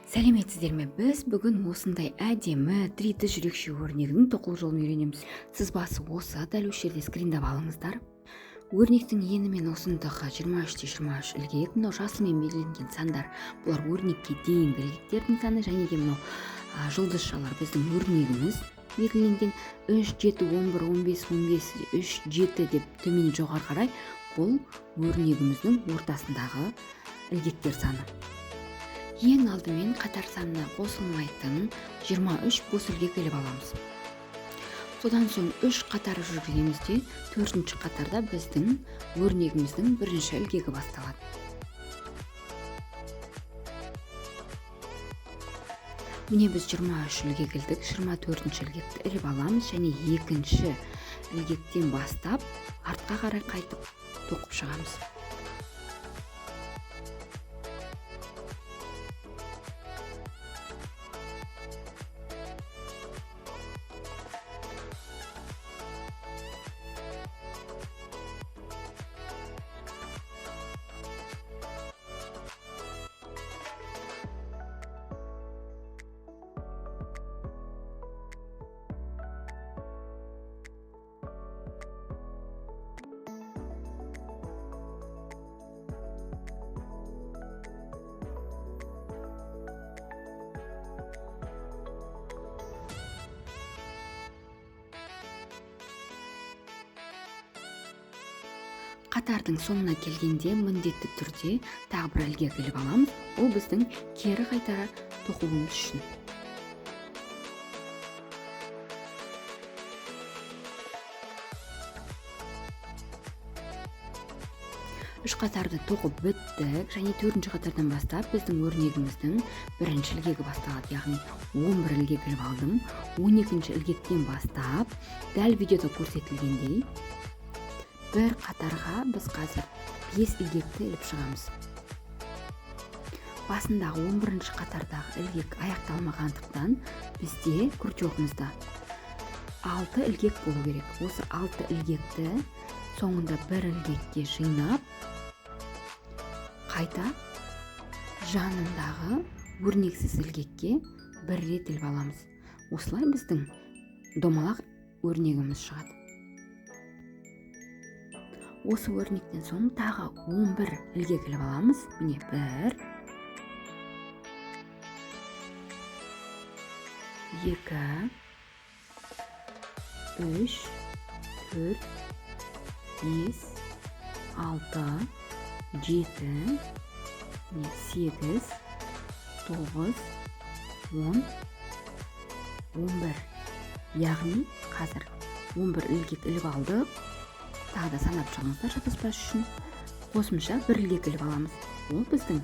Сәлеметсіздер ме? Біз бүгін осындай әдемі 3D жүрекше өрнегінің тоқылу жолын үйренеміз. Сызбасы осы, дәл осы жерде скриндап алыңыздар. Өрнектің ені мен ұзындығы 23-23 ілгек, мынау жасылмен белгіленген сандар. Бұлар өрнекке дейінгі ілгектердің саны, және де мынау жұлдызшалар біздің өрнегіміз белгіленген 3, 7, 11, 15, 15, 3, 7 деп төмен жоғары қарай бұл өрнегіміздің ортасындағы ілгектер саны. Ең алдымен қатар санына қосылмайтын 23 бос ілгек іліп аламыз. Содан соң 3 қатар жүргіземіз де 4-ші қатарда біздің өрнегіміздің бірінші ілгегі басталады. Міне біз 23 ілгек ілдік, 24-ші ілгекті іліп аламыз және екінші ілгектен бастап артқа қарай қайтып тоқып шығамыз. Қатардың соңына келгенде міндетті түрде тағы бір ілгек іліп аламыз. Ол біздің кері қайтара тоқуымыз үшін. Үш қатарды тоқып біттік, және 4-ші қатардан бастап біздің өрнегіміздің бірінші ілгегі басталады. Яғни 11 ілгек іліп алдым. 12-ші ілгектен бастап дәл видеода көрсетілгендей бір қатарға біз қазір 5 ілгекті іліп шығамыз. Басындағы 11-ші қатардағы ілгек аяқталмағандықтан бізде крючогымызда 6 ілгек болу керек. Осы 6 ілгекті соңында бір ілгекке жинап, қайта жанындағы өрнексіз ілгекке бір рет іліп аламыз. Осылай біздің домалақ өрнегіміз шығады. Осы өрнектен соң тағы 11 ілгек іліп аламыз. Міне 1, 2, 3, 4, 5, 6, 7, 8, 9, 10, 11. Яғни қазір 11 ілгек іліп алдық. Тағы да санап шығыңыздар шатаспас үшін. Қосымша бір ілгек іліп аламыз. Ол біздің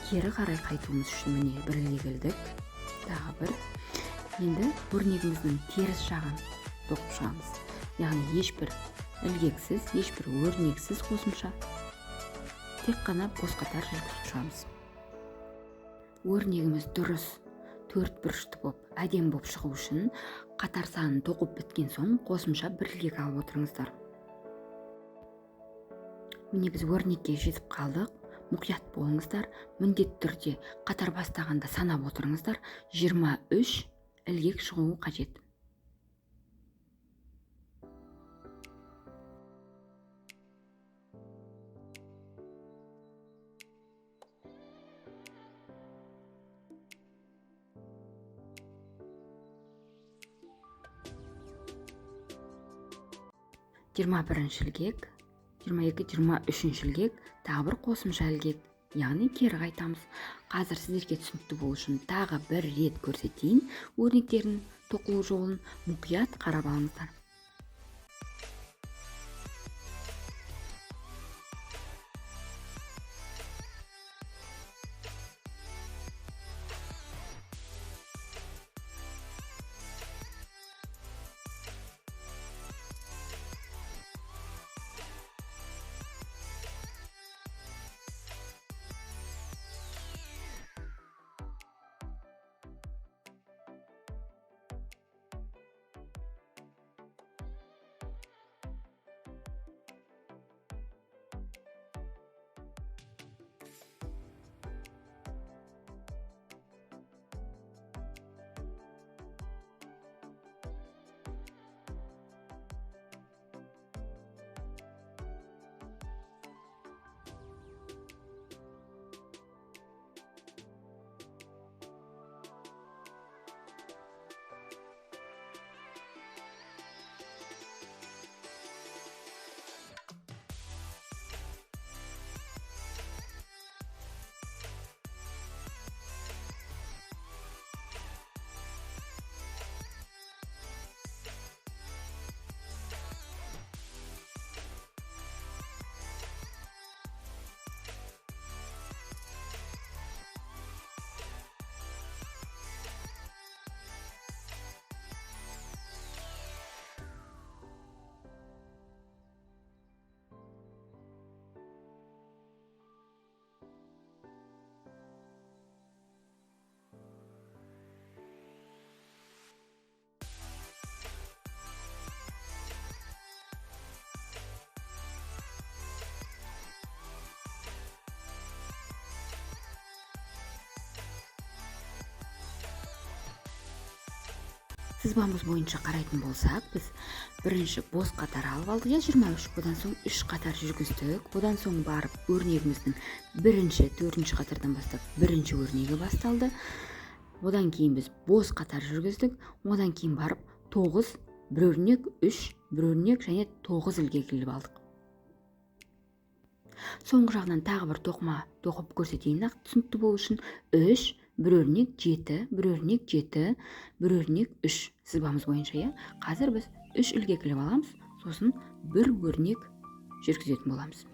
кері қарай қайтуымыз үшін. Міне бір ілгек ілдік. Тағы бір. Енді өрнегіміздің теріс жағын тоқып шығамыз. Яғни ешбір ілгексіз, ешбір өрнексіз қосымша. Тек қана бос қатар жүргізіп шығамыз. Өрнегіміз дұрыс 4 бұрышты болып, әдемі болып шығу үшін қатар санын тоқып біткен соң қосымша бір ілгек алып отырыңыздар. Міне біз өрнекке жетіп қалдық. Мұқият болыңыздар. Міндетті түрде қатар бастағанда санап отырыңыздар. 23 ілгек шығуы қажет. Жиырма бірінші ілгек, 22, 23 ілгек, тағы бір қосымша ілгек, яғни кері қайтамыз. Қазір сіздерге түсінікті болу үшін тағы бір рет көрсетейін. Өрнектердің тоқылу жолын мұқият қарап алыңыздар. сызбамыз боюнча карайтын болсак, биз биринчи бос катар алып алдык, 23. Будан соң 3 катар жүргүздүк. Будан соң барып өрнегибиздин биринчи, 4-чү катардан баштап биринчи өрнеги башталды. Одан кийин биз бос катар жүргүздүк. Одан кийин барып 9 бир өрнек, 3 бир өрнек және 9 илгек илип алдык. Соңғы жағынан тағы бір тоқыма тоқып көрсетейін, түсінікті болу үшін. 3 бір өрнек 7 бір өрнек 7 бір өрнек 3 сызбамыз бойынша. Қазір біз 3 ілгек іліп аламыз, сосын бір өрнек жүргізетін боламыз.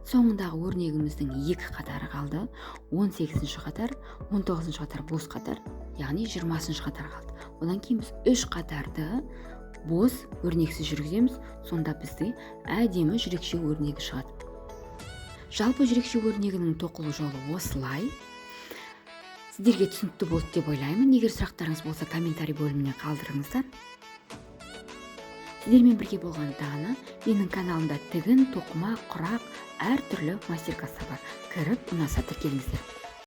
Соңындағы өрнегіміздің 2 қатары қалды. 18-ші қатар, 19-ші қатар бос қатар, яғни 20-ші қатар қалды. Одан кейін біз 3 қатарды бос өрнексіз жүргіземіз. Сонда бізде әдемі жүрекше өрнегі шығады. Жалпы жүрекше өрнегінің тоқылу жолы осылай. Сіздерге түсінікті болды деп ойлаймын. Егер сұрақтарыңыз болса, комментарий бөліміне қалдырыңыздар. Сіздермен бірге болғандағына менің каналымда тігін, тоқыма, құрақ, әр түрлі мастер-класстар бар. Кіріп, ұнаса тіркеліңіздер.